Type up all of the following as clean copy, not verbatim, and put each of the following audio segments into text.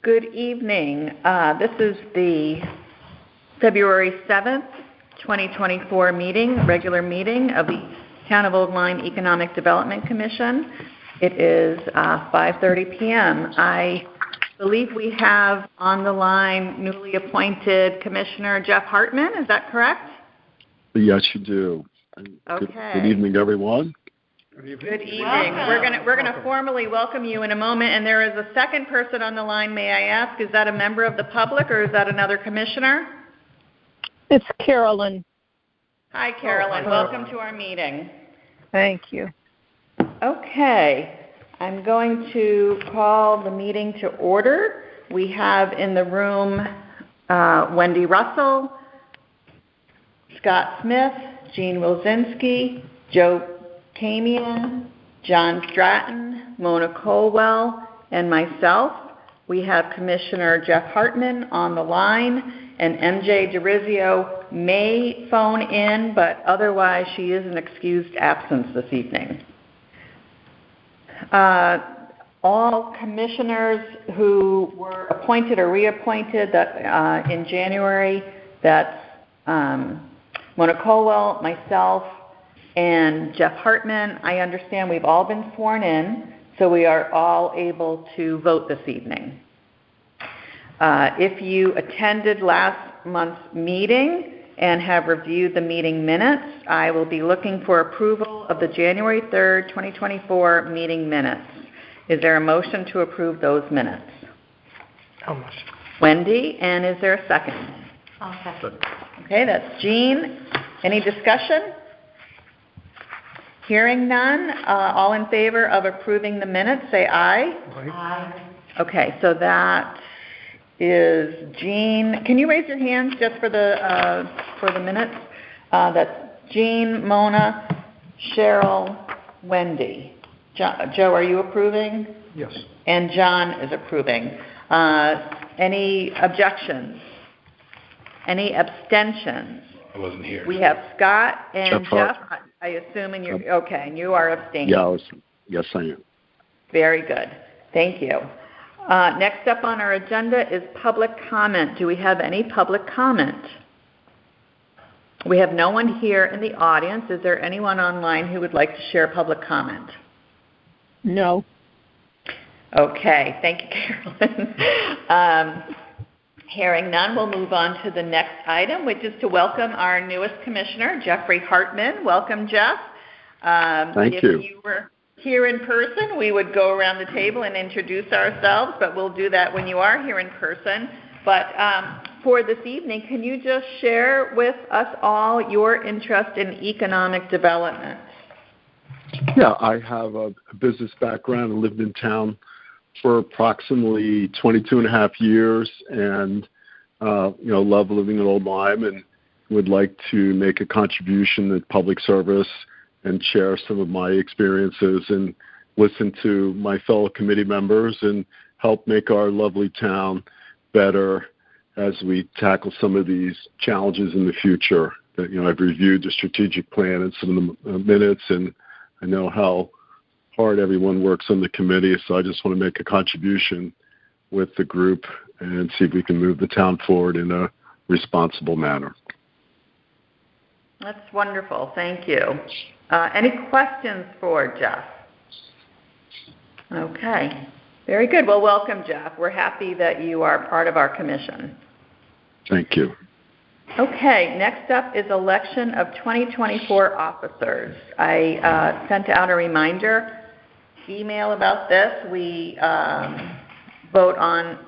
Good evening. This is the February 7th, 2024 regular meeting of the Town of Old Lyme Economic Development Commission. It is 5:30 p.m. I believe we have on the line newly appointed Commissioner Jeff Hartman. Is that correct? Yes, you do. Okay. Good evening, everyone. Good evening. We're gonna formally welcome you in a moment, and there is a second person on the line. May I ask, is that a member of the public or is that another commissioner? It's Carolyn. Hi, Carolyn. Welcome to our meeting. Thank you. Okay. I'm going to call the meeting to order. We have in the room Wendy Russell, Scott Smith, Jean Wilczynski, Joe Camion, John Stratton, Mona Colwell, and myself. We have Commissioner Jeff Hartman on the line, and MJ DeRizio may phone in, but otherwise she is an excused absence this evening. All commissioners who were appointed or reappointed in January, that's Mona Colwell, myself, and Jeff Hartman. I understand we've all been sworn in, so we are all able to vote this evening. If you attended last month's meeting and have reviewed the meeting minutes, I will be looking for approval of the January 3rd, 2024 meeting minutes. Is there a motion to approve those minutes? I'll motion. Wendy, and is there a second? I'll second. Okay, that's Jean. Any discussion? Hearing none, all in favor of approving the minutes, say aye. Aye. Okay, so that is Jean. Can you raise your hands just for the minutes? That's Jean, Mona, Cheryl, Wendy. Joe, are you approving? Yes. And John is approving. Any objections? Any abstentions? I wasn't here. We have Scott and Jeff, I assume, and you're okay, and you are abstaining. Yes, I am. Very good. Thank you. Next up on our agenda is public comment. Do we have any public comment? We have no one here in the audience. Is there anyone online who would like to share public comment? No. Okay. Thank you, Carolyn. Hearing none, we'll move on to the next item, which is to welcome our newest commissioner, Jeffrey Hartman. Welcome, Jeff. Thank you. If you were here in person, we would go around the table and introduce ourselves, but we'll do that when you are here in person. But for this evening, can you just share with us all your interest in economic development? Yeah, I have a business background and lived in town for approximately 22 and a half years, and love living in Old Lyme and would like to make a contribution to public service and share some of my experiences and listen to my fellow committee members and help make our lovely town better as we tackle some of these challenges in the future. I've reviewed the strategic plan and some of the minutes, and I know how hard everyone works on the committee, so I just want to make a contribution with the group and see if we can move the town forward in a responsible manner. That's wonderful. Thank you. Any questions for Jeff? Okay. Very good. Well, welcome, Jeff. We're happy that you are part of our commission. Thank you. Okay, next up is election of 2024 officers. I sent out a reminder email about this. We vote on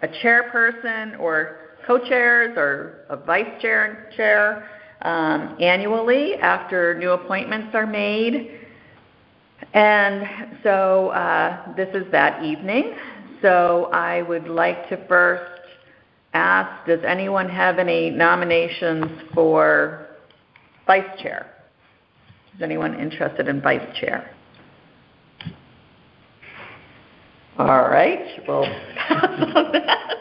a chairperson or co-chairs or a vice chair and chair annually after new appointments are made. And so this is that evening. So I would like to first ask, does anyone have any nominations for vice chair? Is anyone interested in vice chair? All right, we'll pass on that.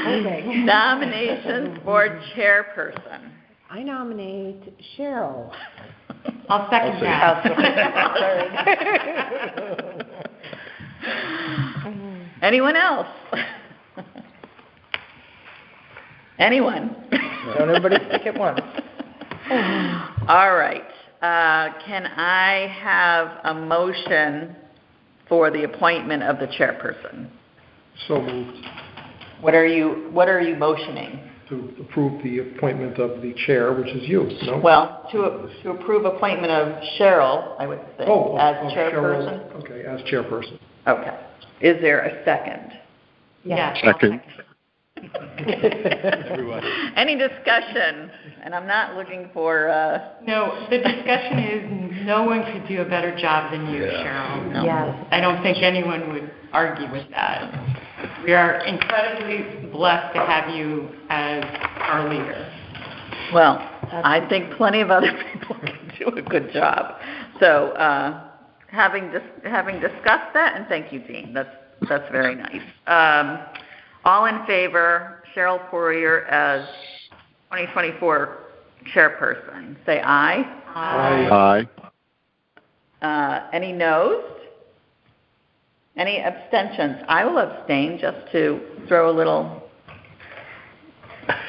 Okay. Nominations for chairperson. I nominate Cheryl. I'll second that. Anyone else? Anyone? Don't everybody speak at once. All right. Can I have a motion for the appointment of the chairperson? So moved What are you motioning? to approve the appointment of the chair, which is you, no? Well, to approve appointment of Cheryl, I would say, as chairperson. Cheryl, okay, as chairperson. Okay. Is there a second? Yeah. Second. Any discussion? And I'm not looking for, No, the discussion is no one could do a better job than you, Cheryl. no. Yes. I don't think anyone would argue with that. We are incredibly blessed to have you as our leader. Well, I think plenty of other people can do a good job. So, having discussed that, and thank you, Dean. That's very nice. All in favor, Cheryl Poirier as 2024 chairperson, say aye. Aye. Any noes? Any abstentions? I will abstain just to throw a little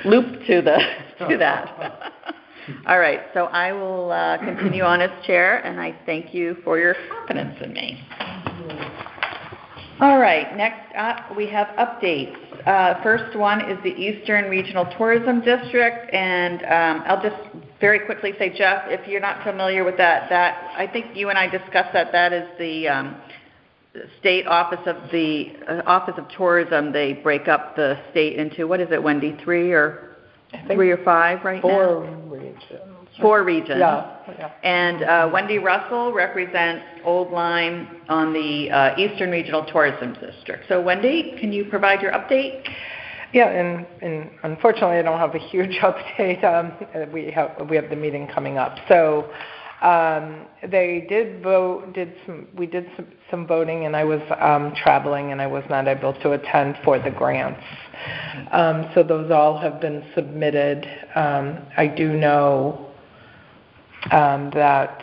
loop to that. All right, so I will continue on as chair, and I thank you for your confidence in me. All right, next up, we have updates. First one is the Eastern Regional Tourism District, and I'll just very quickly say, Jeff, if you're not familiar with that I think you and I discussed that is the state office of tourism. They break up the state into, what is it, Wendy, 3 or 5 right now? 4 regions. 4 regions. Yeah. And Wendy Russell represents Old Lyme on the Eastern Regional Tourism District. So Wendy, can you provide your update? Yeah, and unfortunately I don't have a huge update. We have the meeting coming up. So they did vote, we did some voting, and I was traveling and I was not able to attend for the grants. So those all have been submitted. I do know that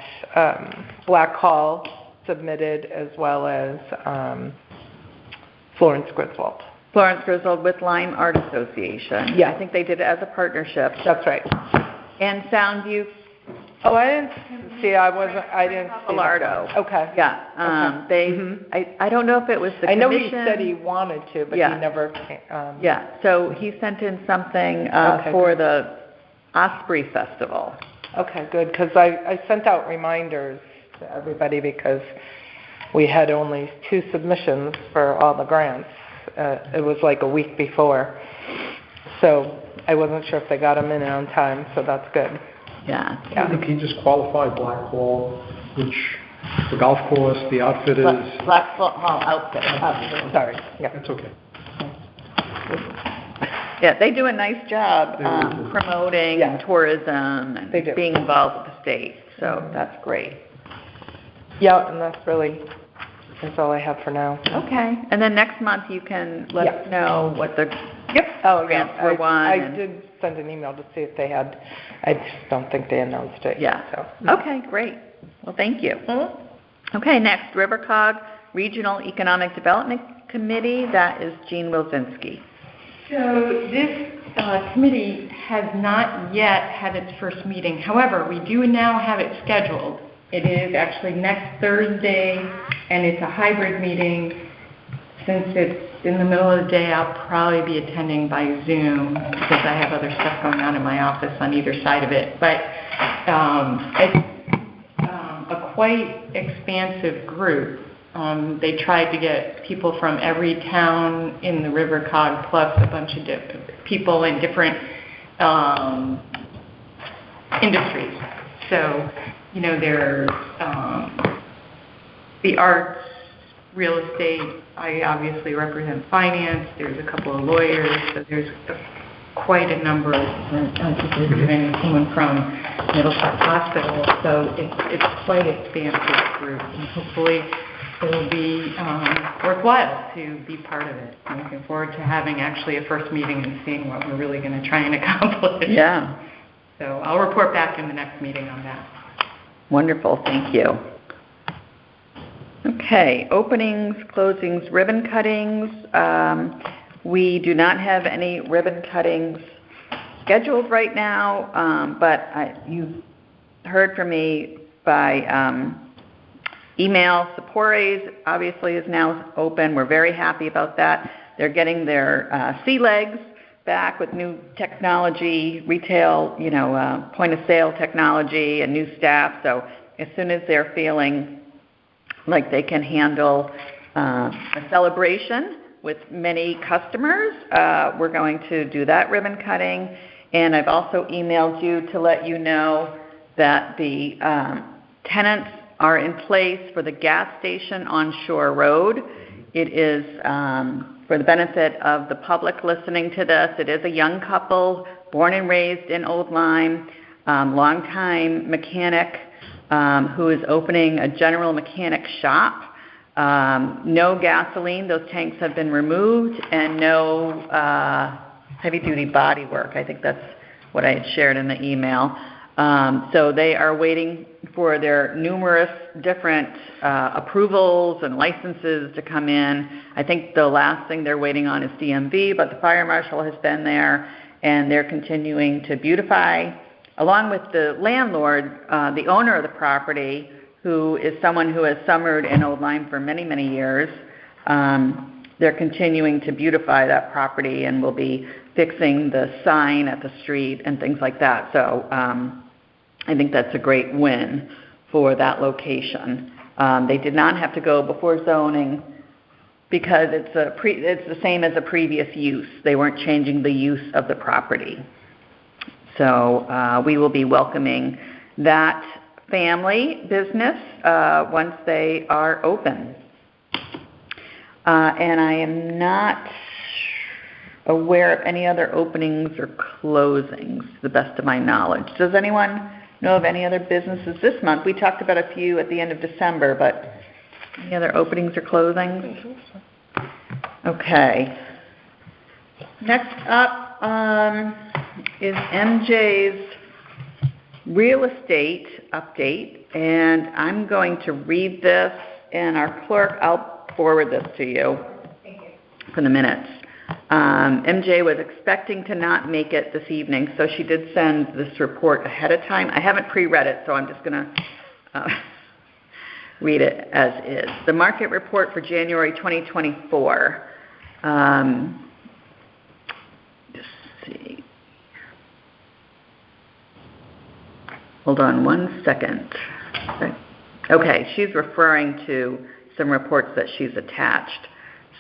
Black Hall submitted, as well as Florence Griswold. Florence Griswold with Lyme Art Association. Yeah. I think they did it as a partnership. That's right. And Soundview Oh, I didn't see. I didn't see. Pilardo. Okay. Yeah. Okay. I don't know if it was the I know he commission. said he wanted to, but Yeah. he never. Yeah. So he sent in something Okay, for the Osprey Festival. Okay, good, because I sent out reminders to everybody because we had only 2 submissions for all the grants. It was like a week before, so I wasn't sure if they got them in on time. So that's good. Yeah. I think he just qualified Black Hall, which the golf course, the outfit is, Black Hall Outfit. Sorry. Yeah. that's okay. Yeah, they do a nice job They really do. promoting Yeah. tourism They and do. being involved with the state. So that's great. Yeah, and that's all I have for now. Okay. And then next month you can let Yeah. us know what the Yep. Oh, yeah. grants were won. I and- did send an email to see if they had. I just don't think they announced it. Yeah. So. Okay, great. Well, thank you. Mm-hmm. Okay, next, RiverCog Regional Economic Development Committee. That is Jean Wilzinski. So this committee has not yet had its first meeting. However, we do now have it scheduled. It is actually next Thursday, and it's a hybrid meeting. Since it's in the middle of the day, I'll probably be attending by Zoom because I have other stuff going on in my office on either side of it. But it's a quite expansive group. They tried to get people from every town in the RiverCog, plus a bunch of people in different industries. So, you know, there's the arts, real estate. I obviously represent finance. There's a couple of lawyers. So there's quite a number of different, even someone from Middlesex Hospital. So it's quite an expansive group, and hopefully it will be worthwhile to be part of it. I'm looking forward to having actually a first meeting and seeing what we're really going to try and accomplish. Yeah. So I'll report back in the next meeting on that. Wonderful. Thank you. Okay, openings, closings, ribbon cuttings. We do not have any ribbon cuttings scheduled right now, but you heard from me by email. Sapores obviously is now open. We're very happy about that. They're getting their sea legs back with new technology, retail, point of sale technology and new staff. So as soon as they're feeling like they can handle a celebration with many customers, we're going to do that ribbon cutting. And I've also emailed you to let you know that the tenants are in place for the gas station on Shore Road. It is, for the benefit of the public listening to this, it is a young couple, born and raised in Old Lyme, longtime mechanic who is opening a general mechanic shop. No gasoline, those tanks have been removed, and no heavy-duty body work. I think that's what I had shared in the email. So they are waiting for their numerous different approvals and licenses to come in. I think the last thing they're waiting on is DMV, but the fire marshal has been there, and they're continuing to beautify, along with the landlord, the owner of the property, who is someone who has summered in Old Lyme for many, many years. They're continuing to beautify that property and will be fixing the sign at the street and things like that. So I think that's a great win for that location. They did not have to go before zoning because it's the same as a previous use. They weren't changing the use of the property. So we will be welcoming that family business once they are open. And I am not aware of any other openings or closings, to the best of my knowledge. Does anyone know of any other businesses this month? We talked about a few at the end of December, but any other openings or closings? Okay. Next up is MJ's real estate update, and I'm going to read this, and our clerk, I'll forward this to you for the minutes. MJ was expecting to not make it this evening, so she did send this report ahead of time. I haven't pre-read it, so I'm just going to read it as is. The market report for January 2024. Just see. Hold on one second. Okay, she's referring to some reports that she's attached.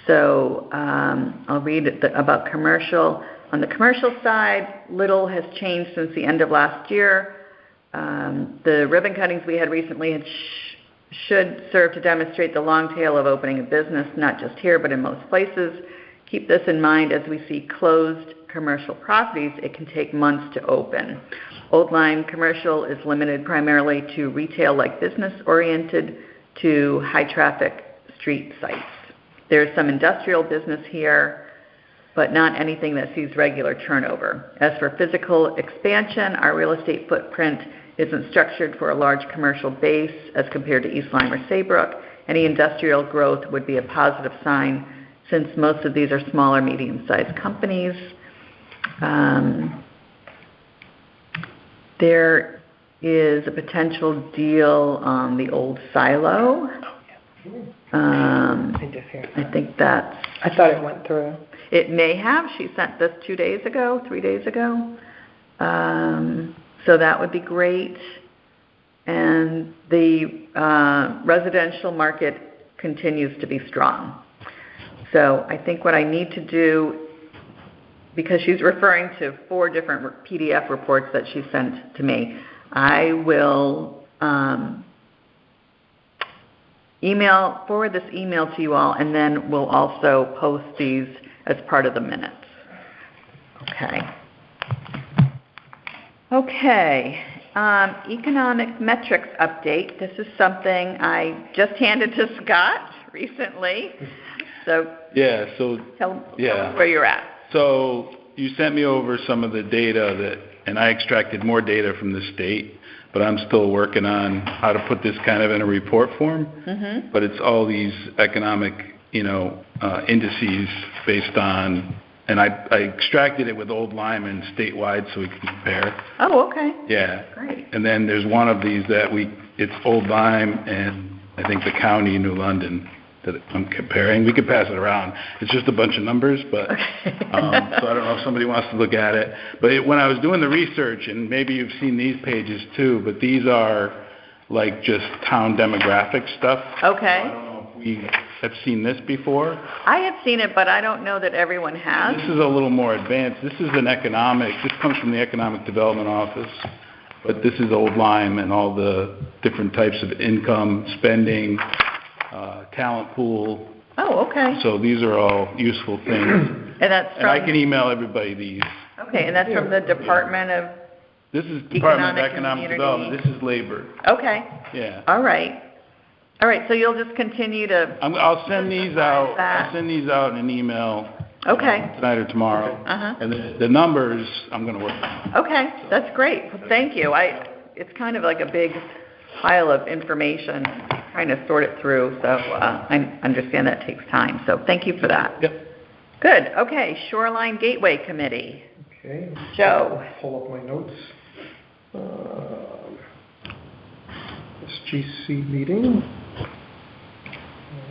So I'll read it about commercial. On the commercial side, little has changed since the end of last year. The ribbon cuttings we had recently should serve to demonstrate the long tail of opening a business, not just here, but in most places. Keep this in mind as we see closed commercial properties. It can take months to open. Old Lyme commercial is limited primarily to retail like business-oriented to high-traffic street sites. There's some industrial business here, but not anything that sees regular turnover. As for physical expansion, our real estate footprint isn't structured for a large commercial base as compared to East Lyme or Saybrook. Any industrial growth would be a positive sign since most of these are smaller, medium-sized companies. There is a potential deal on the old silo. I did hear that. I think that's... I thought it went through. It may have. She sent this 3 days ago. So that would be great. And the residential market continues to be strong. So I think what I need to do, because she's referring to 4 different PDF reports that she sent to me, I will forward this email to you all, and then we'll also post these as part of the minutes. Okay. Economic metrics update. This is something I just handed to Scott recently. So tell us where you're at. So you sent me over some of the data and I extracted more data from the state, but I'm still working on how to put this kind of in a report form. Mm-hmm. But it's all these economic, indices based on, and I extracted it with Old Lyman statewide so we can compare. Oh, okay. Yeah. Great. And then there's one of these that it's Old Lyme and I think the county, New London, that I'm comparing. We could pass it around. It's just a bunch of numbers, but so I don't know if somebody wants to look at it. But when I was doing the research, and maybe you've seen these pages too, but these are like just town demographic stuff. Okay. I don't know if we have seen this before. I have seen it, but I don't know that everyone has. This is a little more advanced. This is this comes from the Economic Development Office, but this is Old Lyme and all the different types of income, spending, talent pool. Oh, okay. So these are all useful things. And that's And I from, can email everybody these. okay, and that's from the Department of, This is Department of Economic Economic Community. Development. This is labor. okay. Yeah. All right. All right, so you'll just continue to, I'll send these out. That. I'll send these out in an email okay. tonight or tomorrow. Uh-huh. And the numbers I'm going to work on. Okay, that's great. Well, thank you. It's kind of like a big pile of information, trying to sort it through, so I understand that takes time. So thank you for that. Yep. Good. Okay, Shoreline Gateway Committee. Okay. Joe. Pull up my notes. SGC meeting.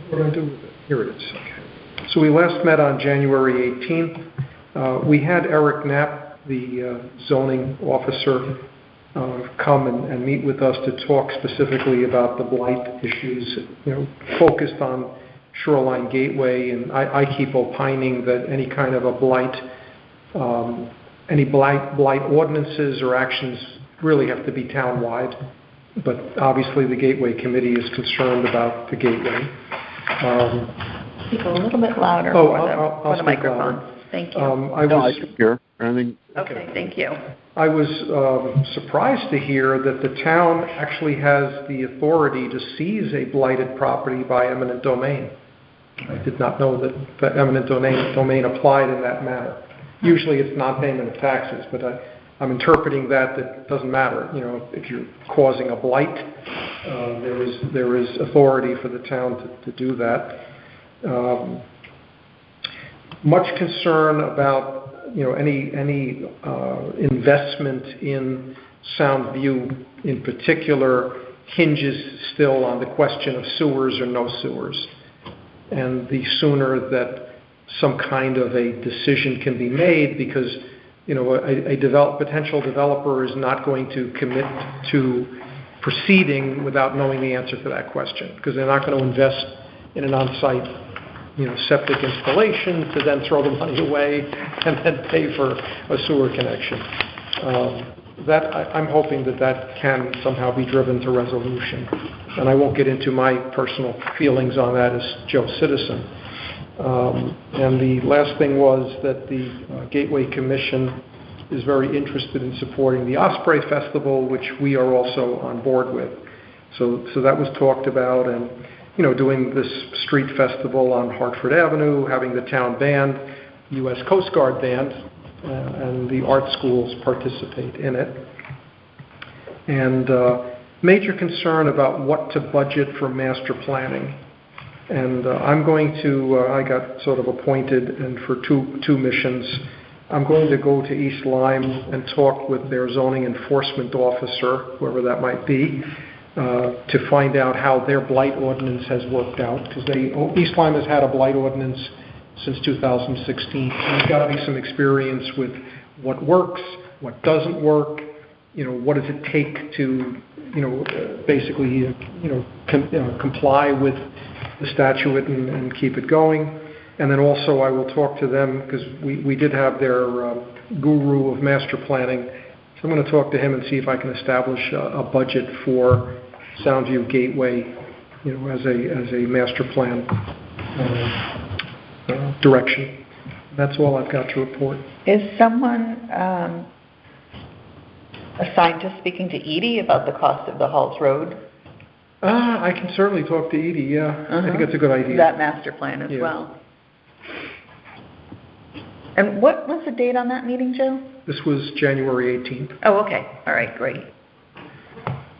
What do I do with it? Here it is. Okay. So we last met on January 18th. We had Eric Knapp, the zoning officer, come and meet with us to talk specifically about the blight issues, focused on Shoreline Gateway. And I keep opining that any kind of a blight, any blight ordinances or actions really have to be town-wide. But obviously the Gateway Committee is concerned about the Gateway. Speak a little bit louder Oh, for I'll the speak microphone. louder. Thank you. I can hear. Okay, thank you. I was surprised to hear that the town actually has the authority to seize a blighted property by eminent domain. I did not know that the eminent domain applied in that manner. Usually it's non-payment of taxes, but I'm interpreting that it doesn't matter. If you're causing a blight, there is authority for the town to do that. Much concern about any investment in Soundview in particular hinges still on the question of sewers or no sewers. And the sooner that some kind of a decision can be made, because a potential developer is not going to commit to proceeding without knowing the answer to that question, because they're not going to invest in an on-site septic installation to then throw the money away and then pay for a sewer connection. I'm hoping that can somehow be driven to resolution. And I won't get into my personal feelings on that as Joe Citizen. And the last thing was that the Gateway Commission is very interested in supporting the Osprey Festival, which we are also on board with. So that was talked about, and doing this street festival on Hartford Avenue, having the town band, U.S. Coast Guard band, and the art schools participate in it. And major concern about what to budget for master planning. And I got sort of appointed, and for two missions, I'm going to go to East Lyme and talk with their zoning enforcement officer, whoever that might be, to find out how their blight ordinance has worked out, because East Lyme has had a blight ordinance since 2016. There's got to be some experience with what works, what doesn't work, what does it take to, basically, comply with the statute and keep it going. And then also I will talk to them, because we did have their guru of master planning. So I'm going to talk to him and see if I can establish a budget for Soundview Gateway, as a master plan direction. That's all I've got to report. Is someone assigned to speaking to Edie about the cost of the Halls Road? I can certainly talk to Edie, yeah. I think that's a good idea. That master plan as well. And what was the date on that meeting, Joe? This was January 18th. Oh, okay. All right, great.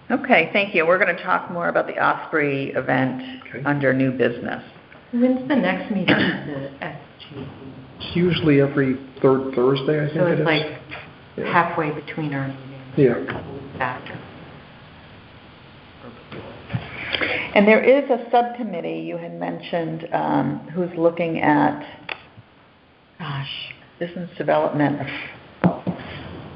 Okay, thank you. We're going to talk more about the Osprey event Okay. under new business. When's the next meeting of the SG? It's usually every third Thursday, I think So it it's is. like Yeah. halfway between our meetings. Yeah. A couple weeks after. And there is a subcommittee you had mentioned who's looking at, business development.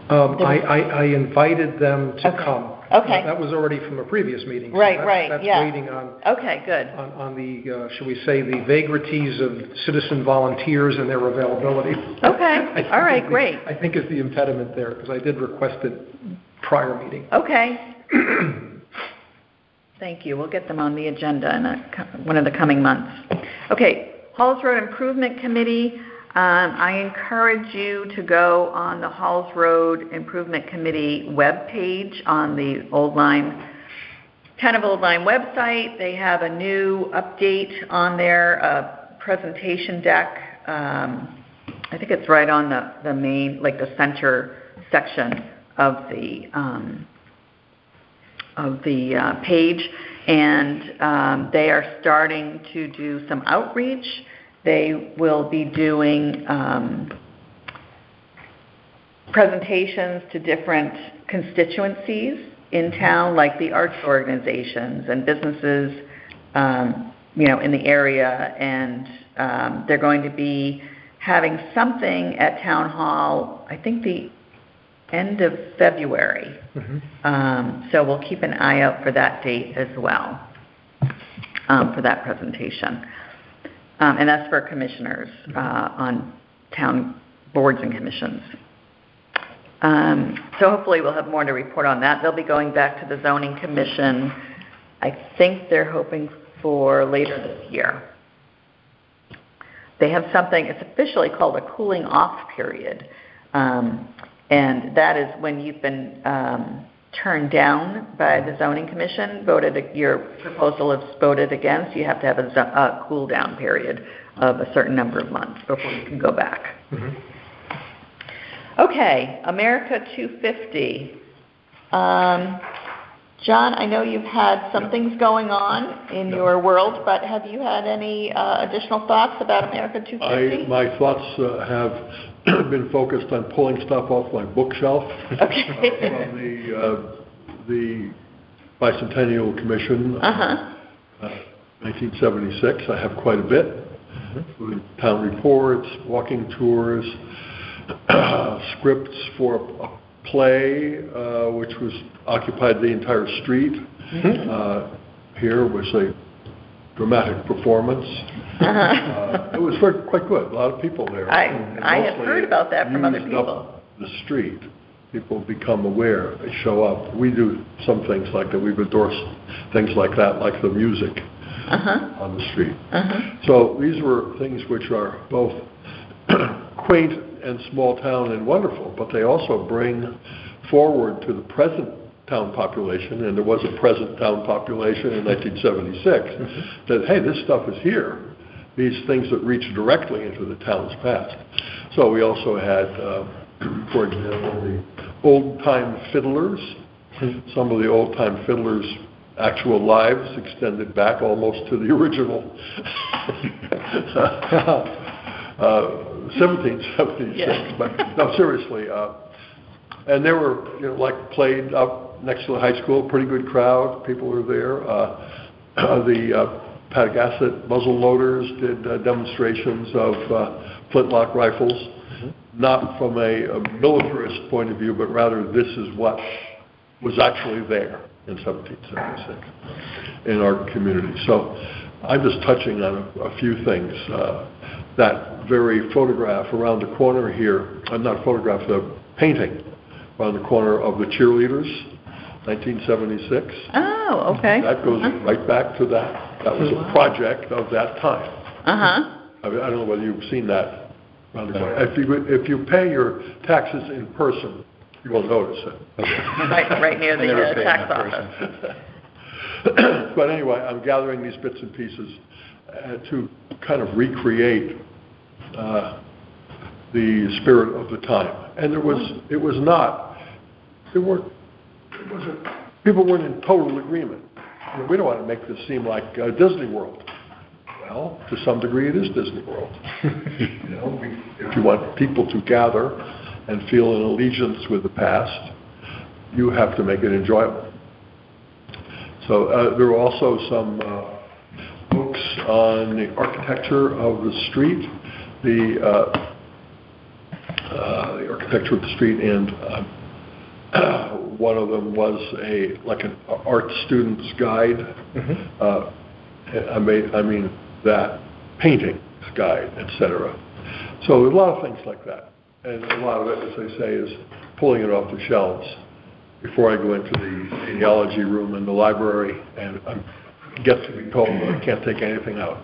I invited them to Okay. come. Okay. That was already from a previous meeting. so Right, that's- right, That's yeah. waiting on Okay, good. the, shall we say, the vagaries of citizen volunteers and their availability. Okay, I think all right, is the- great. I think is the impediment there, because I did request it prior meeting. Okay. Thank you. We'll get them on the agenda in one of the coming months. Okay, Halls Road Improvement Committee. I encourage you to go on the Halls Road Improvement Committee webpage on the Town of Old Lyme website. They have a new update on their presentation deck. I think it's right on the main, like the center section of the page, and they are starting to do some outreach. They will be doing presentations to different constituencies in town, like the arts organizations and businesses, in the area, and they're going to be having something at Town Hall, I think the end of February. So we'll keep an eye out for that date as well, for that presentation. And that's for commissioners on town boards and commissions. So hopefully we'll have more to report on that. They'll be going back to the zoning commission. I think they're hoping for later this year. They have something, it's officially called a cooling off period. And that is when you've been turned down by the zoning commission, your proposal is voted against, you have to have a cool down period of a certain number of months before you can go back. Okay, America 250. John, I know you've had some things going on in your world, but have you had any additional thoughts about America 250? My thoughts have been focused on pulling stuff off my bookshelf Okay. from the Bicentennial Commission, 1976. I have quite a bit, including town reports, walking tours, scripts for a play which was occupied the entire street. Here was a dramatic performance. It was quite good. A lot of people there. I have heard about that from other Used people. up the street. People become aware. They show up. We do some things like that. We've endorsed things like that, like the music on the street. So these were things which are both quaint and small town and wonderful, but they also bring forward to the present town population, and there was a present town population in 1976, that, hey, this stuff is here. These things that reach directly into the town's past. So we also had, for example, the old-time fiddlers. Some of the old-time fiddlers' actual lives extended back almost to the original 1776. Yeah. But no, seriously. And they were, played up next to the high school. Pretty good crowd. People were there. The Patagasset muzzle loaders did demonstrations of flintlock rifles, not from a militarist point of view, but rather this is what was actually there in 1776 in our community. So I'm just touching on a few things. That very photograph around the corner here, not photograph, the painting around the corner of the cheerleaders, 1976. Oh, okay. That goes right back to that. That was a project of that time. I don't know whether you've seen that around the corner. If you pay your taxes in person, you will notice it. Right near the tax office. But anyway, I'm gathering these bits and pieces to kind of recreate the spirit of the time. And it wasn't people weren't in total agreement. We don't want to make this seem like Disney World. Well, to some degree, it is Disney World. If you want people to gather and feel an allegiance with the past, you have to make it enjoyable. So there are also some books on the architecture of the street, the architecture of the street, and one of them was like an art student's guide. I mean that painting's guide, etc. So a lot of things like that, and a lot of it, as I say, is pulling it off the shelves before I go into the genealogy room in the library and get to be told that I can't take anything out.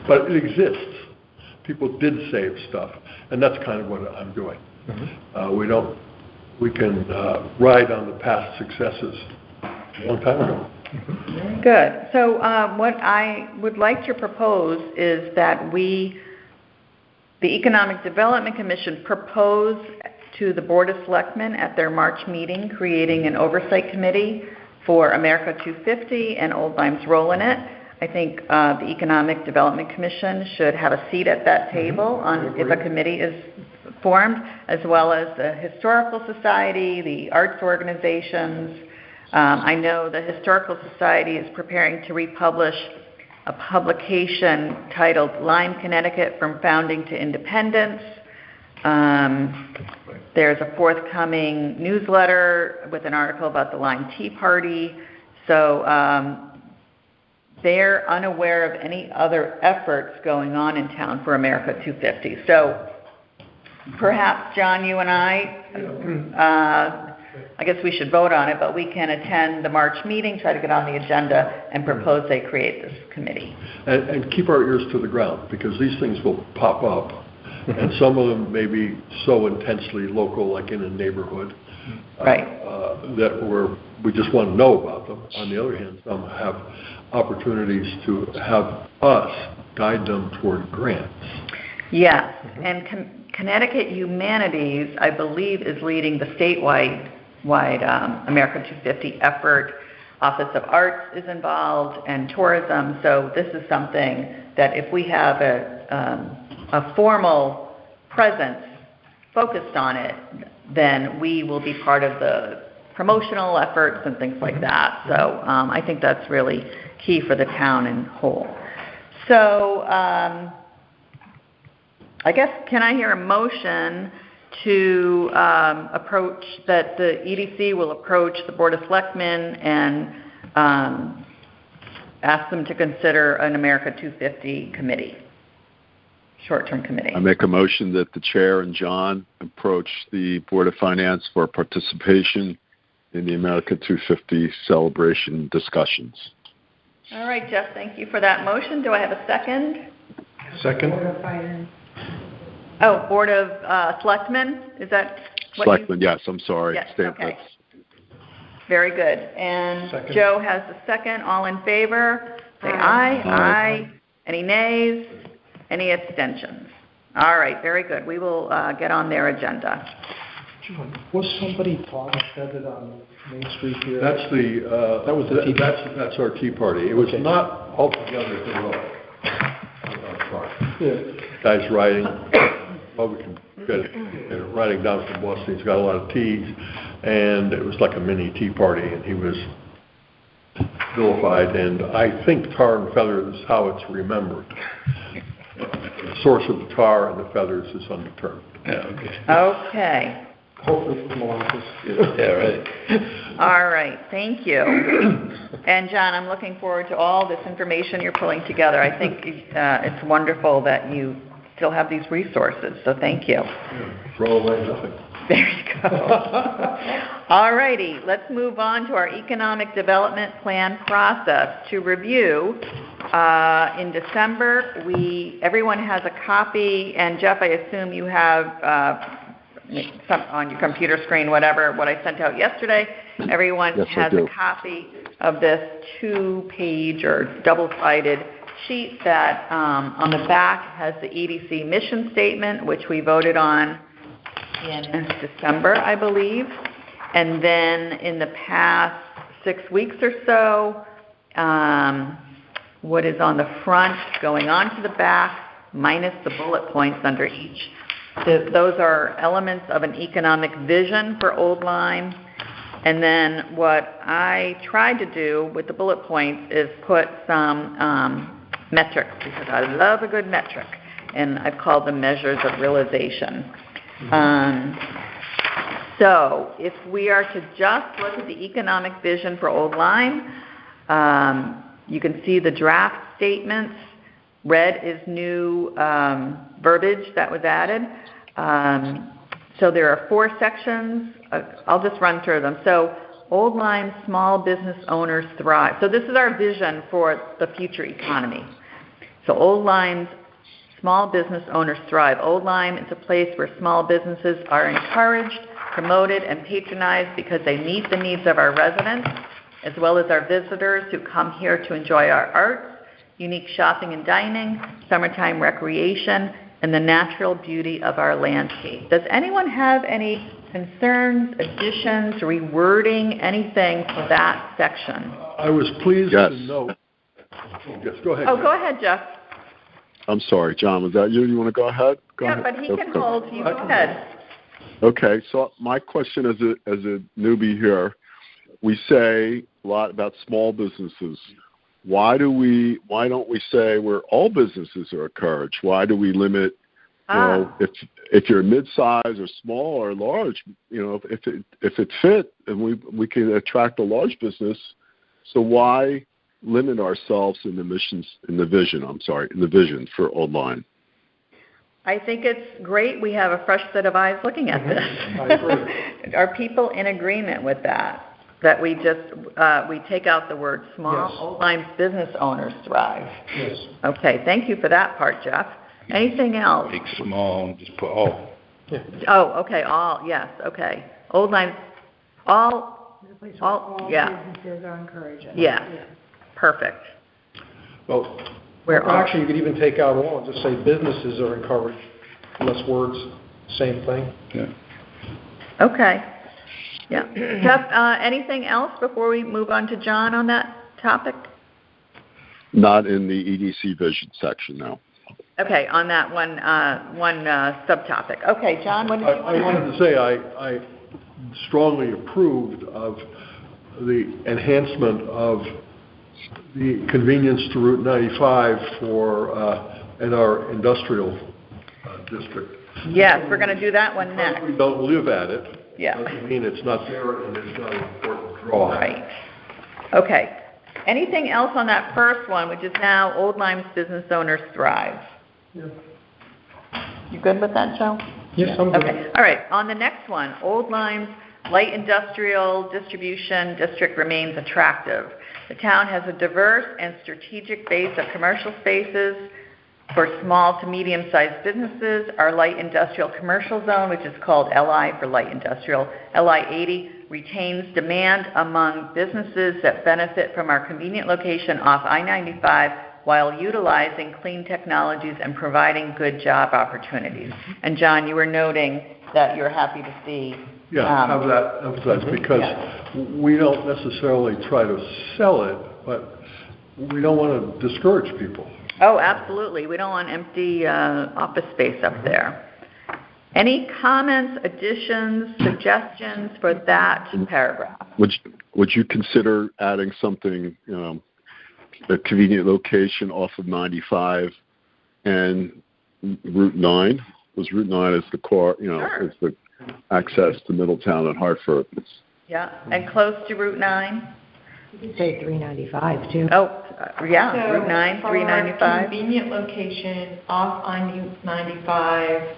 But it exists. People did save stuff, and that's kind of what I'm doing. We can ride on the past successes a long time ago. Good. So what I would like to propose is that the Economic Development Commission propose to the Board of Selectmen at their March meeting, creating an oversight committee for America 250 and Old Lime's role in it. I think the Economic Development Commission should have a seat at that table if a committee is formed, as well as the Historical Society, the arts organizations. I know the Historical Society is preparing to republish a publication titled Lime, Connecticut from Founding to Independence. There's a forthcoming newsletter with an article about the Lime Tea Party. So they're unaware of any other efforts going on in town for America 250. So perhaps, John, you and I guess we should vote on it, but we can attend the March meeting, try to get on the agenda, and propose they create this committee. And keep our ears to the ground, because these things will pop up. And some of them may be so intensely local, like in a neighborhood, right, that we just want to know about them. On the other hand, some have opportunities to have us guide them toward grants. Yes, and Connecticut Humanities, I believe, is leading the statewide America 250 effort. Office of Arts is involved, and tourism. So this is something that if we have a formal presence focused on it, then we will be part of the promotional efforts and things like that. So I think that's really key for the town in whole. So I guess, can I hear a motion to approach, that the EDC will approach the Board of Selectmen and ask them to consider an America 250 committee? Short-term committee. I make a motion that the chair and John approach the Board of Finance for participation in the America 250 celebration discussions. All right, Jeff, thank you for that motion. Do I have a second? Second. Oh, Board of Selectmen? Is that what Selectmen, yes, I'm sorry. Yes, Stand okay. for- Very good. And Second. Joe has the second. All in favor? Say aye. Aye. Any nays? Any abstentions? All right, very good. We will get on their agenda. John, was somebody talking said it on Main Street here? That's That was the tea party. That's our tea party. It was Okay. not altogether heroic on our part. Yeah. Guy's riding, well, we can get it, riding down from Boston. He's got a lot of teas, and it was like a mini tea party, and he was vilified, and I think tar and feathers is how it's remembered. The source of the tar and the feathers is undetermined. Yeah, okay. Okay. Hopefully from molasses. Yeah, right. All right, thank you. And John, I'm looking forward to all this information you're pulling together. I think it's wonderful that you still have these resources, so thank you. Throw away nothing. There you go. All righty, let's move on to our economic development plan process. To review, in December, everyone has a copy, and Jeff, I assume you have some on your computer screen, whatever, what I sent out yesterday. Everyone Yes, I has do. a copy of this 2-page or double-sided sheet that on the back has the EDC mission statement, which we voted on in December, I believe. And then in the past 6 weeks or so, what is on the front going on to the back, minus the bullet points under each. Those are elements of an economic vision for Old Lyme. And then what I tried to do with the bullet points is put some metrics, because I love a good metric, and I've called them measures of realization. So if we are to just look at the economic vision for Old Lyme, you can see the draft statements. Red is new verbiage that was added. So there are 4 sections. I'll just run through them. So Old Lyme small business owners thrive. So this is our vision for the future economy. So Old Lyme's small business owners thrive. Old Lyme is a place where small businesses are encouraged, promoted, and patronized because they meet the needs of our residents, as well as our visitors who come here to enjoy our arts, unique shopping and dining, summertime recreation, and the natural beauty of our landscape. Does anyone have any concerns, additions, rewording, anything for that section? I was pleased Yes. to note. Yes, go ahead. Oh, go ahead, Jeff. I'm sorry, John, was that you? You want to go ahead? Go Yeah, ahead. but he can Okay. hold. You go ahead. Okay, so my question as a newbie here, we say a lot about small businesses. Why don't we say where all businesses are encouraged? Why do we limit, if you're mid-size or small or large, if it fit and we can attract a large business, so why limit ourselves in the vision for Old Lyme? I think it's great we have a fresh set of eyes looking at this. I agree. Are people in agreement with that? That we just, we take out the word small? Yes. Old Lyme's business owners thrive. Yes. Okay, thank you for that part, Jeff. Anything else? Take small and just put all. Yeah. Oh, okay, all, yes, okay. Old Lyme, all, yeah. businesses are encouraged. Yes, perfect. Well, Where all, actually, you could even take out all and just say businesses are encouraged. Less words, same thing. Yeah. okay. Yeah. Jeff, anything else before we move on to John on that topic? Not in the EDC vision section, no. Okay, on that one subtopic. Okay, John, what did you want I to wanted to say I strongly approved of the enhancement of the convenience to Route 95 in our industrial district. Yes, we're going to do that one next. We don't live at it. Yeah. Doesn't mean it's not there and it's not an important draw. Right. Okay. Anything else on that first one, which is now Old Lyme's business owners thrive? Yeah. You good with that, Joe? Yes, I'm good. Okay. All right. On the next one, Old Lyme's light industrial distribution district remains attractive. The town has a diverse and strategic base of commercial spaces for small to medium-sized businesses. Our light industrial commercial zone, which is called LI for light industrial, LI 80, retains demand among businesses that benefit from our convenient location off I-95 while utilizing clean technologies and providing good job opportunities. And John, you were noting that you're happy to see. Yeah, have that emphasized because we don't necessarily try to sell it, but we don't want to discourage people. Oh, absolutely. We don't want empty office space up there. Any comments, additions, suggestions for that paragraph? Would you consider adding something, a convenient location off of 95 and Route 9? Because Route 9 is the core, Sure. is the access to Middletown and Hartford. Yeah, and close to Route 9? You could say 395 too. Oh, yeah, So Route 9, for 395. convenient location off I-95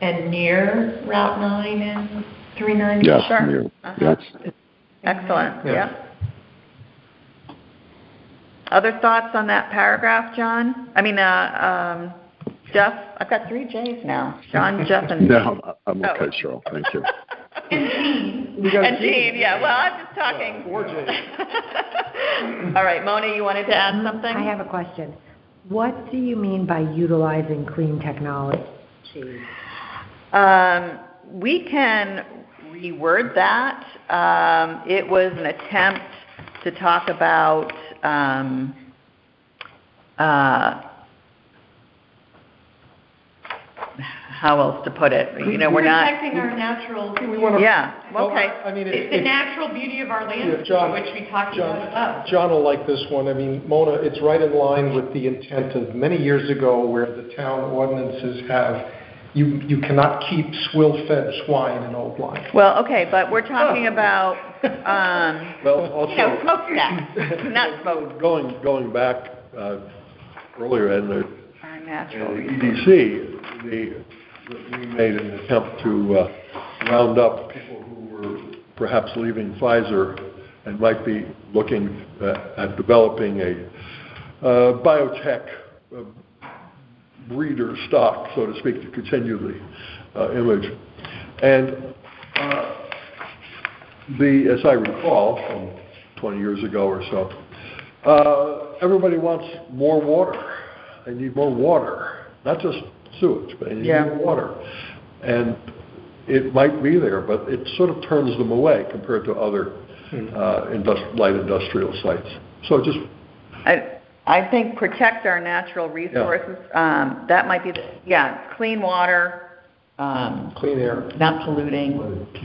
and near Route 9 and 395? Yes, Sure. near. Uh-huh. Yes. Excellent, Yeah. yeah. Other thoughts on that paragraph, John? Jeff? I've got 3 J's now. John, Jeff, and... No, I'm Oh. okay, Cheryl. Thank you. And Jean. We got And Jean, yeah, well, I'm just talking. 4 J's. All right, Mona, you wanted to add something? I have a question. What do you mean by utilizing clean technology? We can reword that. It was an attempt to talk about how else to put it? You know, we're not. Protecting our natural. Yeah. Okay. I mean, It's the natural beauty of our landscape, John- which we talked about above. John will like this one. I mean, Mona, it's right in line with the intent of many years ago where the town ordinances have, you cannot keep swill-fed swine in Old Lyme. Well, okay, but we're talking about, Well, also, smokestacks, not smoke. going back earlier in the Our natural resources. EDC, we made an attempt to round up people who were perhaps leaving Pfizer and might be looking at developing a biotech breeder stock, so to speak, to continue the image. And as I recall, from 20 years ago or so, everybody wants more water. They need more water, not just sewage, but they need more water. And it might be there, but it sort of turns them away compared to other light industrial sites. So just... I think protect our natural resources. That might be, clean water, Clean air. not polluting,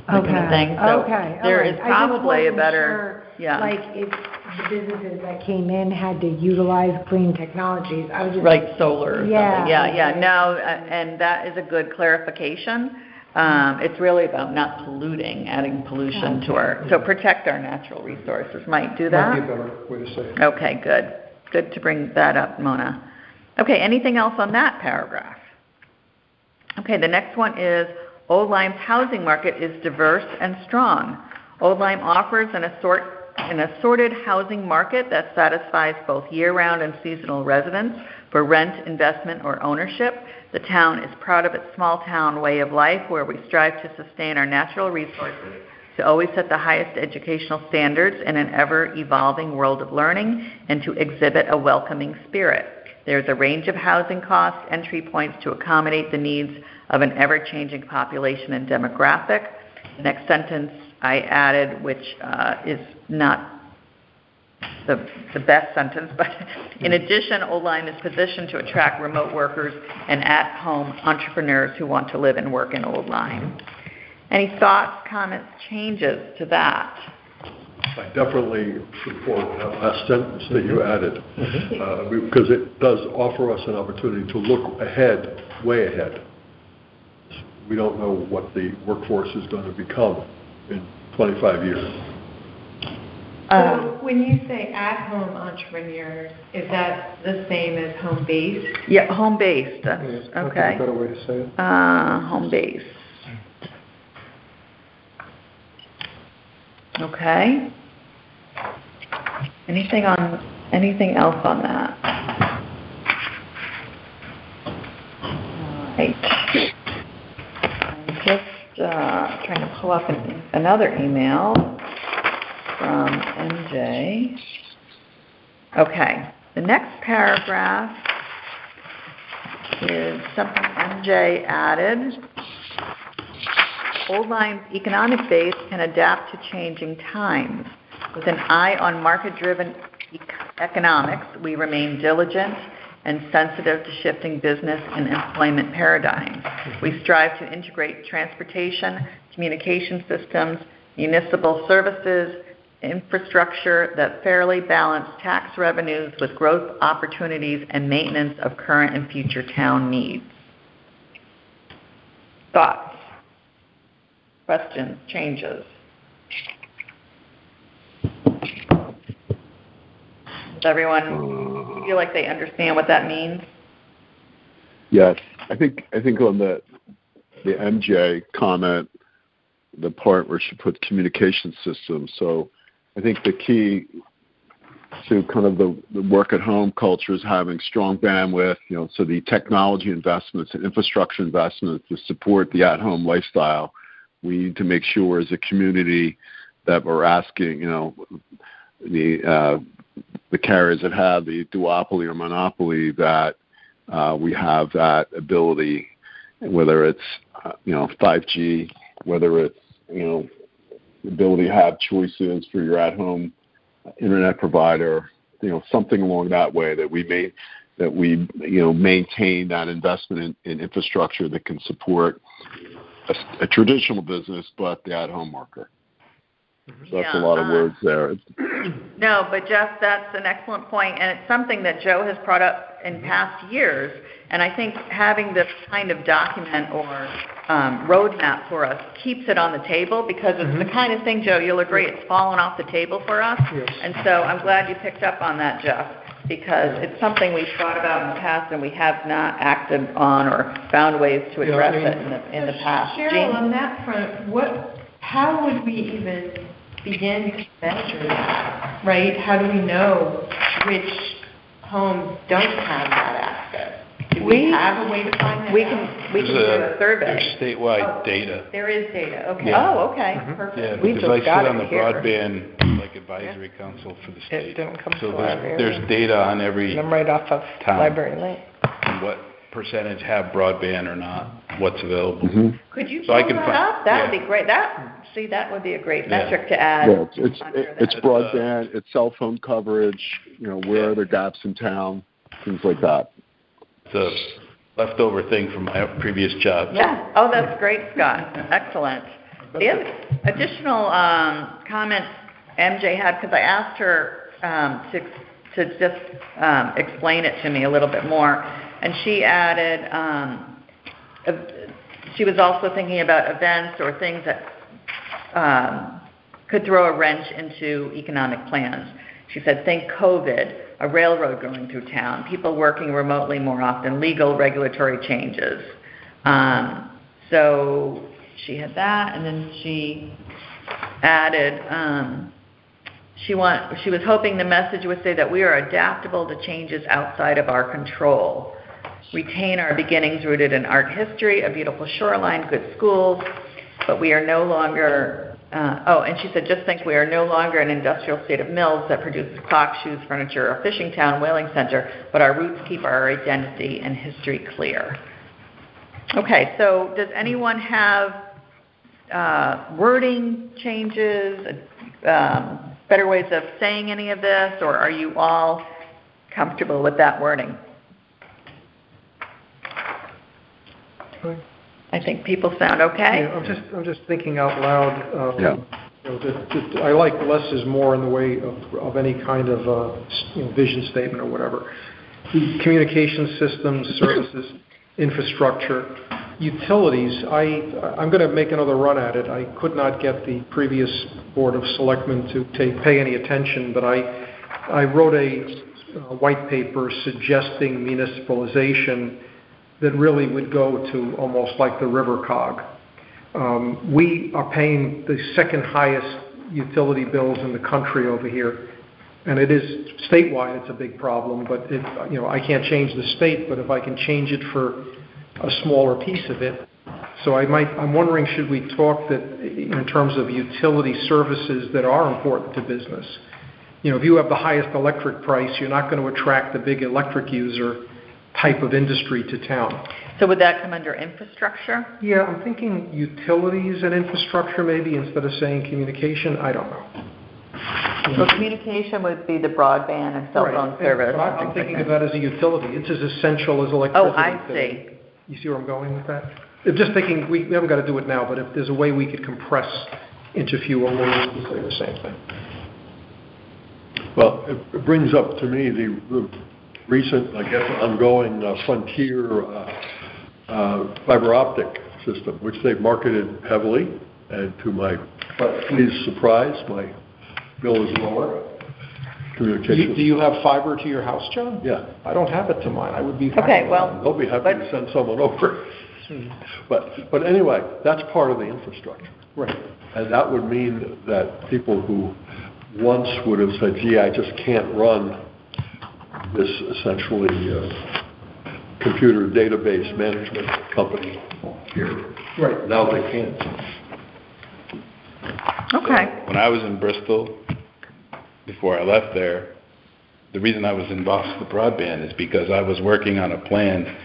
that kind of thing. So Okay. there all is right. probably I a just wasn't better, sure, like, if the businesses that came in had to utilize clean technologies. I was just like solar or something. Yeah. No, and that is a good clarification. It's really about not polluting, adding pollution to so protect our natural resources might do that. Might be a better way to say it. Okay, good. Good to bring that up, Mona. Okay, anything else on that paragraph? Okay, the next one is Old Lyme's housing market is diverse and strong. Old Lyme offers an assorted housing market that satisfies both year-round and seasonal residents for rent, investment, or ownership. The town is proud of its small-town way of life where we strive to sustain our natural resources, to always set the highest educational standards in an ever-evolving world of learning, and to exhibit a welcoming spirit. There's a range of housing cost entry points to accommodate the needs of an ever-changing population and demographic. The next sentence I added, which is not the best sentence, but in addition, Old Lyme is positioned to attract remote workers and at-home entrepreneurs who want to live and work in Old Lyme. Any thoughts, comments, changes to that? I definitely support that last sentence that you added, because it does offer us an opportunity to look ahead, way ahead. We don't know what the workforce is going to become in 25 years. So when you say at-home entrepreneurs, is that the same as home-based? Yeah, home-based. That's Yeah, okay. That's a better way to say it. Home-based. Okay. Anything else on that? All right. I'm just trying to pull up another email from MJ. Okay. The next paragraph is something MJ added. Old Lyme's economic base can adapt to changing times. With an eye on market-driven economics, we remain diligent and sensitive to shifting business and employment paradigms. We strive to integrate transportation, communication systems, municipal services, infrastructure that fairly balance tax revenues with growth opportunities and maintenance of current and future town needs. Thoughts? Questions, changes? Does everyone feel like they understand what that means? Yes, I think on the MJ comment, the part where she put communication systems. So I think the key to kind of the work at home culture is having strong bandwidth, so the technology investments and infrastructure investments to support the at home lifestyle. We need to make sure as a community that we're asking, the carriers that have the duopoly or monopoly, that we have that ability, whether it's 5G, whether it's the ability to have choices for your at-home internet provider, something along that way that we maintain that investment in infrastructure that can support a traditional business, but the at-home market. So that's a lot of words there. No, but Jeff, that's an excellent point, and it's something that Joe has brought up in past years. And I think having this kind of document or roadmap for us keeps it on the table, because it's the kind of thing, Joe, you'll agree, it's fallen off the table for us. Yes. And so I'm glad you picked up on that, Jeff, because it's something we've thought about in the past and we have not acted on or found ways to address it in the past. Cheryl, Jean? on that front, how would we even begin to measure that, right? How do we know which homes don't have that access? Do we have a way to find that out? We can do a survey. There's statewide data. There is data, okay. Yeah. Oh, okay, perfect. Yeah, We because just I sit got on it the here. broadband advisory council for the state. It didn't come So to library. there's data on every I'm right off of town. Library Lane. and what percentage have broadband or not, what's available. Could you So pull I can that find- up? That would yeah. be great. That would be a great Yeah. metric to add. Yeah, under it's that. broadband, it's cell phone coverage, where are the gaps in town, things like that. It's a leftover thing from my previous job. Yeah. Oh, that's great, Scott. Excellent. The other additional comments MJ had, because I asked her to just explain it to me a little bit more, and she added, she was also thinking about events or things that could throw a wrench into economic plans. She said, think COVID, a railroad going through town, people working remotely more often, legal regulatory changes. So she had that, and then she added, she was hoping the message would say that we are adaptable to changes outside of our control. Retain our beginnings rooted in art history, a beautiful shoreline, good schools, but we are no longer, and she said, just think we are no longer an industrial state of mills that produces clocks, shoes, furniture, a fishing town, whaling center, but our roots keep our identity and history clear. Okay, so does anyone have wording changes, better ways of saying any of this, or are you all comfortable with that wording? I think people sound okay. Yeah, I'm just thinking out loud. Yeah. I like less is more in the way of any kind of vision statement or whatever. Communication systems, services, infrastructure, utilities. I'm going to make another run at it. I could not get the previous Board of Selectmen to pay any attention, but I wrote a white paper suggesting municipalization that really would go to almost like the river cog. We are paying the second highest utility bills in the country over here, and it is statewide. It's a big problem, but I can't change the state, but if I can change it for a smaller piece of it. So I'm wondering, should we talk that in terms of utility services that are important to business? If you have the highest electric price, you're not going to attract the big electric user type of industry to town. So would that come under infrastructure? Yeah, I'm thinking utilities and infrastructure maybe instead of saying communication. I don't know. So communication would be the broadband and cell phone Right. service. But I'm thinking of that as a utility. It's as essential as electricity. Oh, I today. see. You see where I'm going with that? I'm just thinking, we haven't got to do it now, but if there's a way we could compress into fewer words to say the same thing. Well, it brings up to me the recent, I guess, ongoing Frontier fiber optic system, which they've marketed heavily, and to my pleased surprise, my bill is lower. Communications. Do you have fiber to your house, John? Yeah. I don't have it to mine. I would be happy. Okay, well, They'll be happy to send someone over. But anyway, that's part of the infrastructure. Right. And that would mean that people who once would have said, gee, I just can't run this essentially computer database management company here. Right. Now they can. okay. When I was in Bristol, before I left there, the reason I was involved with broadband is because I was working on a plan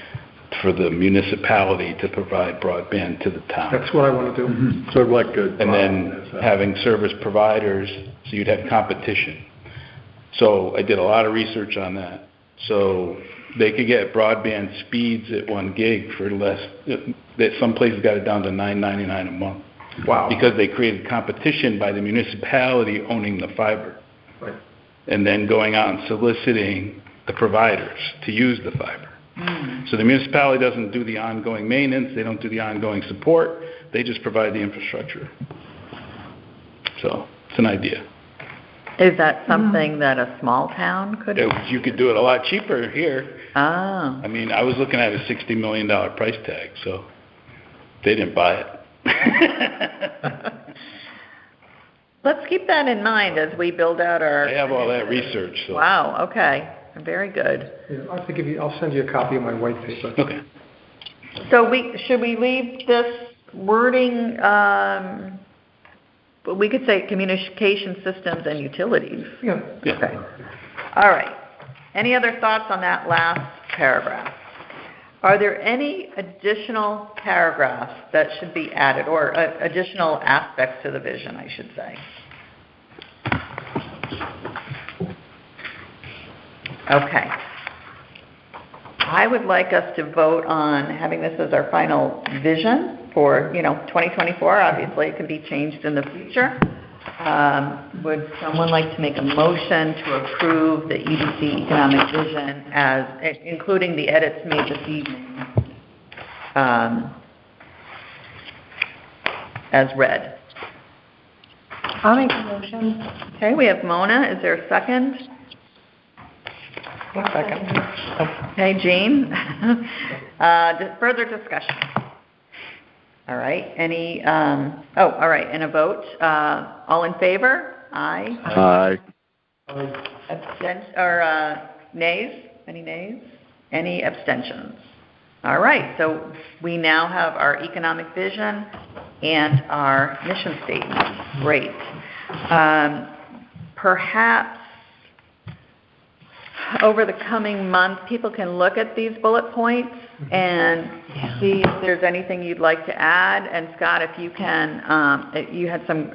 for the municipality to provide broadband to the town. That's what I want to do. Sort of like a. And then having service providers, so you'd have competition. So I did a lot of research on that. So they could get broadband speeds at 1 gig for less, that some places got it down to $9.99 a month. Wow. Because they created competition by the municipality owning the fiber. Right. And then going out and soliciting the providers to use the fiber. So the municipality doesn't do the ongoing maintenance, they don't do the ongoing support, they just provide the infrastructure. So it's an idea. Is that something that a small town could? You could do it a lot cheaper here. Oh. I mean, I was looking at a $60 million price tag, so they didn't buy it. Let's keep that in mind as we build out our. I have all that research, so. Wow, okay, very good. Yeah, I'll send you a copy of my white paper. Okay. So should we leave this wording, we could say communication systems and utilities? Yeah. Okay. All right. Any other thoughts on that last paragraph? Are there any additional paragraphs that should be added, or additional aspects to the vision, I should say? Okay. I would like us to vote on having this as our final vision for, 2024. Obviously, it can be changed in the future. Would someone like to make a motion to approve the EDC economic vision as, including the edits made this evening, as read? I'll make a motion. Okay, we have Mona. Is there a second? One second. Okay, Jean. Further discussion. All right. Any, all right, and a vote. All in favor? Aye. Aye. Nays? Any nays? Any abstentions? All right, so we now have our economic vision and our mission statement. Great. Perhaps over the coming month, people can look at these bullet points and see if there's anything you'd like to add. And Scott, if you can, you had some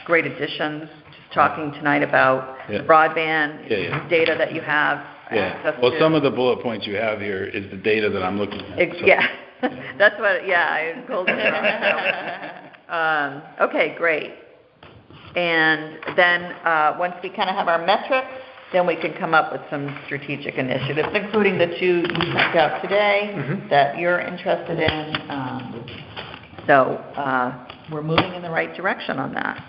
great additions, just talking tonight about broadband data that you have access Well, to. some of the bullet points you have here is the data that I'm looking at. So. Yeah, that's what, I pulled it in. Okay, great. And then once we kind of have our metrics, then we can come up with some strategic initiatives, including the 2 you sent out today that you're interested in. So we're moving in the right direction on that.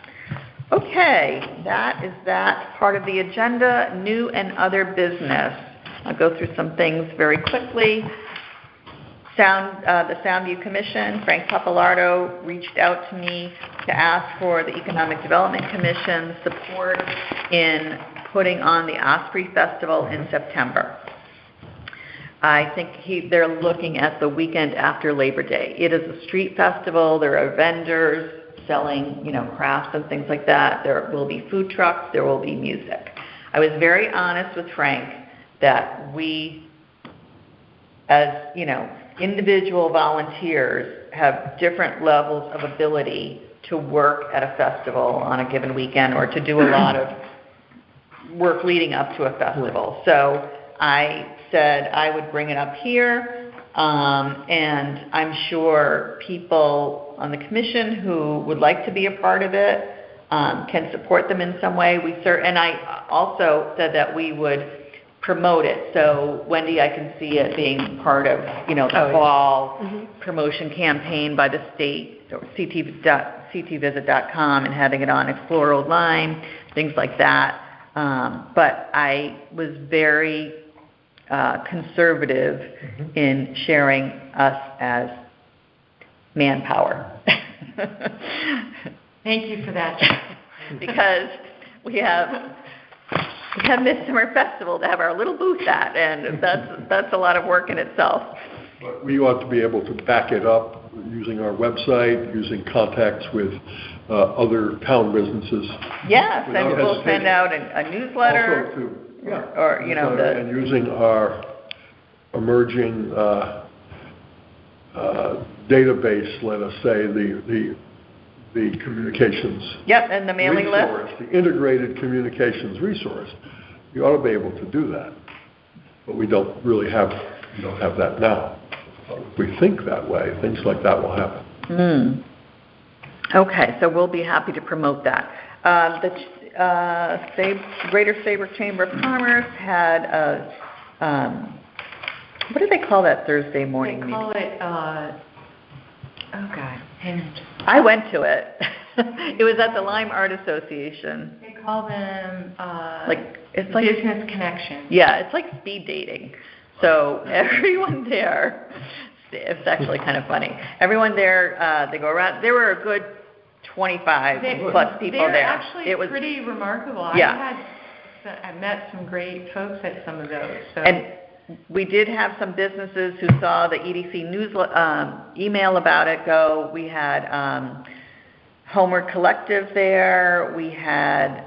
Okay, that is that part of the agenda, new and other business. I'll go through some things very quickly. The Soundview Commission, Frank Pappalardo reached out to me to ask for the Economic Development Commission support in putting on the Osprey Festival in September. I think they're looking at the weekend after Labor Day. It is a street festival. There are vendors selling, crafts and things like that. There will be food trucks. There will be music. I was very honest with Frank that we, as, individual volunteers have different levels of ability to work at a festival on a given weekend or to do a lot of work leading up to a festival. So I said I would bring it up here, and I'm sure people on the commission who would like to be a part of it can support them in some way. And I also said that we would promote it. So Wendy, I can see it being part of, the fall promotion campaign by the state, or ctvisit.com, and having it on Explore Old Lyme, things like that. But I was very conservative in sharing us as manpower. Thank you for that. Because we have Midsummer Festival to have our little booth at, and that's a lot of work in itself. But we ought to be able to back it up using our website, using contacts with other town businesses. Yes, and we'll send out a newsletter. Also or and using our emerging database, let us say, the communications Yep, and the mailing list. resource, the integrated communications resource. You ought to be able to do that. But we don't have that now. If we think that way, things like that will happen. Okay, so we'll be happy to promote that. The Greater Sabre Chamber of Commerce had a, what do they call that Thursday morning They meeting? call it, oh God, hang on. I went to it. It was at the Lyme Art Association. They call them, It's like Business Connection. Yeah, it's like speed dating. So everyone there, it's actually kind of funny. Everyone there, they go around. There were a good 25 plus people they're there. Actually it was pretty remarkable. Yeah. I met some great folks at some of those. So. And we did have some businesses who saw the EDC news email about it go. We had Homeward Collective there. We had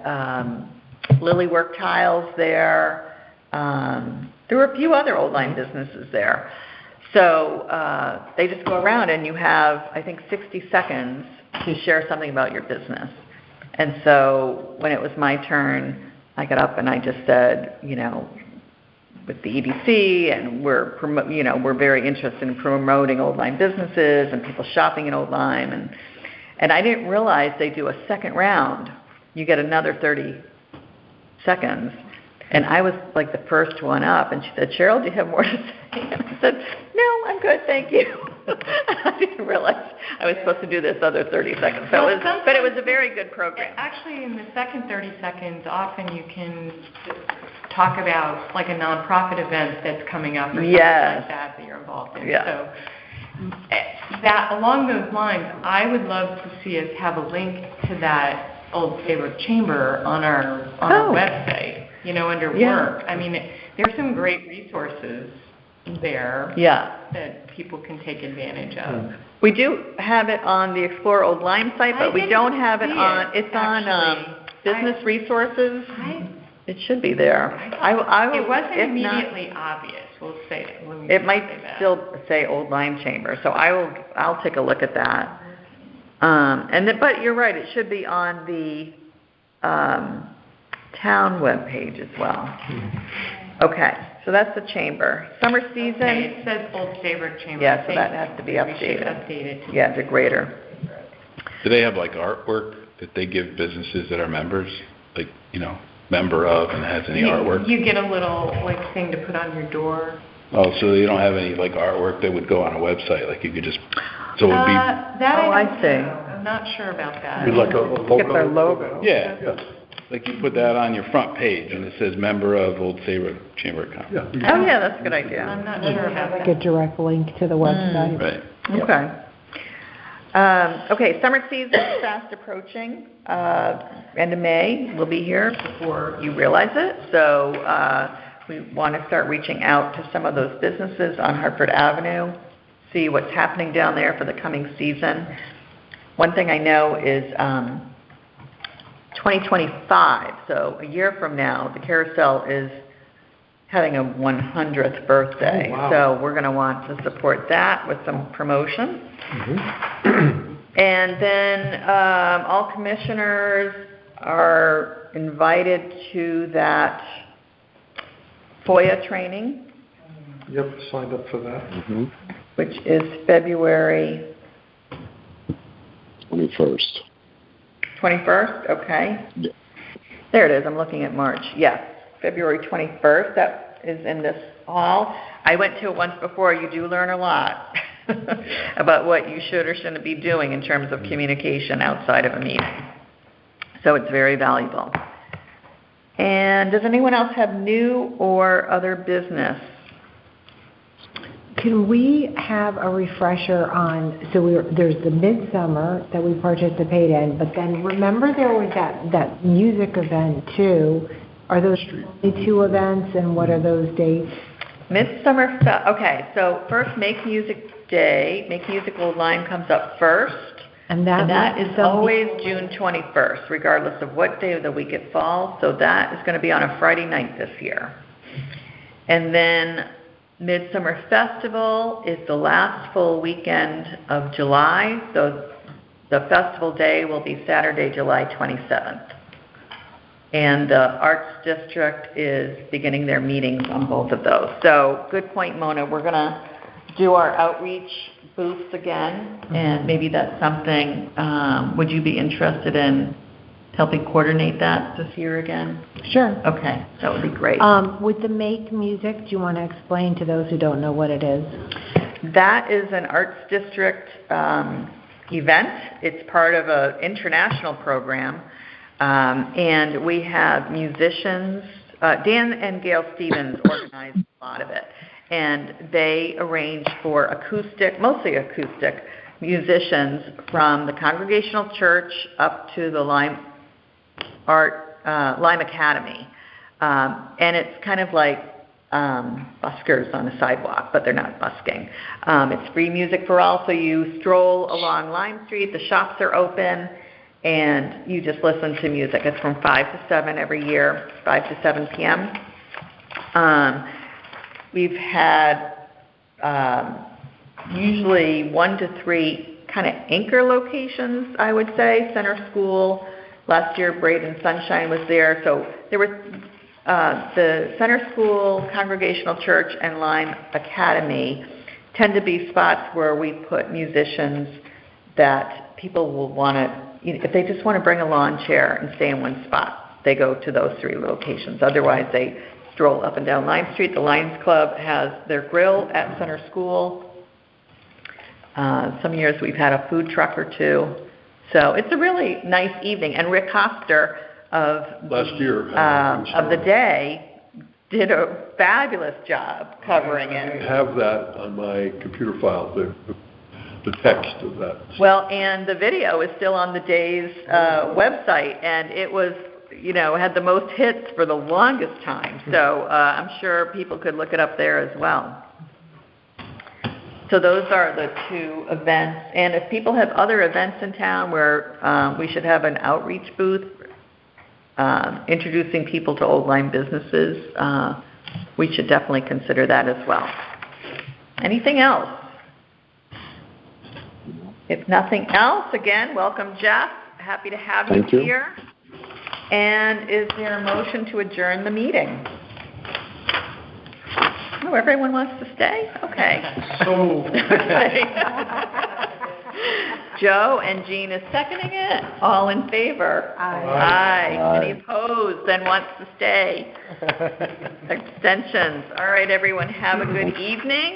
Lily Work Tiles there. There were a few other Old Lyme businesses there. So they just go around and you have, I think, 60 seconds to share something about your business. And so when it was my turn, I got up and I just said, with the EDC, and we're very interested in promoting Old Lyme businesses and people shopping in Old Lyme, and I didn't realize they do a second round. You get another 30 seconds, and I was like the first one up, and she said, "Cheryl, do you have more to say?" And I said, "No, I'm good, thank you." I didn't realize I was supposed to do this other 30 seconds. So but it was a very good program. Actually, in the second 30 seconds, often you can talk about like a nonprofit event that's coming up or something like that you're involved in. Yeah. So that along those lines, I would love to see us have a link to that Old Sabre Chamber on our website. Under work. I mean, there's some great resources there that people can take advantage of. We do have it on the Explore Old Lyme site, but we don't have it on. It's on Business Resources. It should be there. It wasn't immediately obvious. We'll say it. It might still say Old Lyme Chamber, so I'll take a look at that. But you're right. It should be on the town webpage as well. Okay, so that's the chamber. Summer season. Okay, it says Old Sabre Chamber. Yeah, so that has to be updated. We should update it. Yeah, to Greater. Do they have like artwork that they give businesses that are members? Like, member of, and has any artwork? You get a little thing to put on your door. Oh, so you don't have any artwork that would go on a website? Like you could just, so it would be. I see. I'm not sure about that. Like a logo? Get their logo. Yeah. Yes. Like you put that on your front page and it says member of Old Sabre Chamber of Commerce. Yeah. Oh yeah, that's a good idea. I'm not sure about Like that. a direct link to the website. Right. Okay. Okay, summer season is fast approaching. End of May, we'll be here before you realize it. So we want to start reaching out to some of those businesses on Hartford Avenue, see what's happening down there for the coming season. One thing I know is 2025, so a year from now, the Carousel is having a 100th birthday. Oh, wow. So we're going to want to support that with some promotion. And then all commissioners are invited to that FOIA training, Yep, signed up for that. which is February 21st. 21st, okay. Yeah. There it is, I'm looking at March. Yes, February 21st, that is in this hall. I went to it once before. You do learn a lot about what you should or shouldn't be doing in terms of communication outside of a meeting. So it's very valuable. And does anyone else have new or other business? Can we have a refresher on, there's the Midsummer that we participate in, but then remember there was that music event too. Are those only two events, and what are those dates? Midsummer, okay, so first Make Music Day, Make Music Old Lyme comes up first. And that is always June 21st, regardless of what day of the week it falls. So that is going to be on a Friday night this year. And then Midsummer Festival is the last full weekend of July, so the festival day will be Saturday, July 27th. And the Arts District is beginning their meetings on both of those. So, good point, Mona. We're going to do our outreach booths again, and maybe that's something, would you be interested in helping coordinate that this year again? Sure. Okay, that would be great. With the Make Music, do you want to explain to those who don't know what it is? That is an Arts District event. It's part of an international program, and we have musicians. Dan and Gail Stevens organize a lot of it, and they arrange for mostly acoustic musicians from the Congregational Church up to the Lime Academy. And it's kind of like buskers on the sidewalk, but they're not busking. It's free music for all, so you stroll along Lime Street, the shops are open, and you just listen to music. It's from 5 to 7 every year, 5 to 7 p.m. We've had usually 1 to 3 kind of anchor locations, I would say. Center School, last year Braden Sunshine was there. So there were the Center School, Congregational Church, and Lime Academy tend to be spots where we put musicians that people will want to, if they just want to bring a lawn chair and stay in one spot, they go to those 3 locations. Otherwise, they stroll up and down Lime Street. The Lions Club has their grill at Center School. Some years we've had a food truck or 2. So it's a really nice evening. And Rick Hoster of the day did a fabulous job covering it. I have that on my computer file, the text of that. Well, and the video is still on the day's website, and it was, had the most hits for the longest time. So I'm sure people could look it up there as well. So those are the 2 events. And if people have other events in town where we should have an outreach booth, introducing people to Old Lyme businesses, we should definitely consider that as well. Anything else? If nothing else, again, welcome, Jeff. Happy to have you here. And is there a motion to adjourn the meeting? Oh, everyone wants to stay? Okay. So Joe and Jean is seconding it. All in favor? Aye. Any opposed? Then wants to stay? Abstentions. All right, everyone, have a good evening.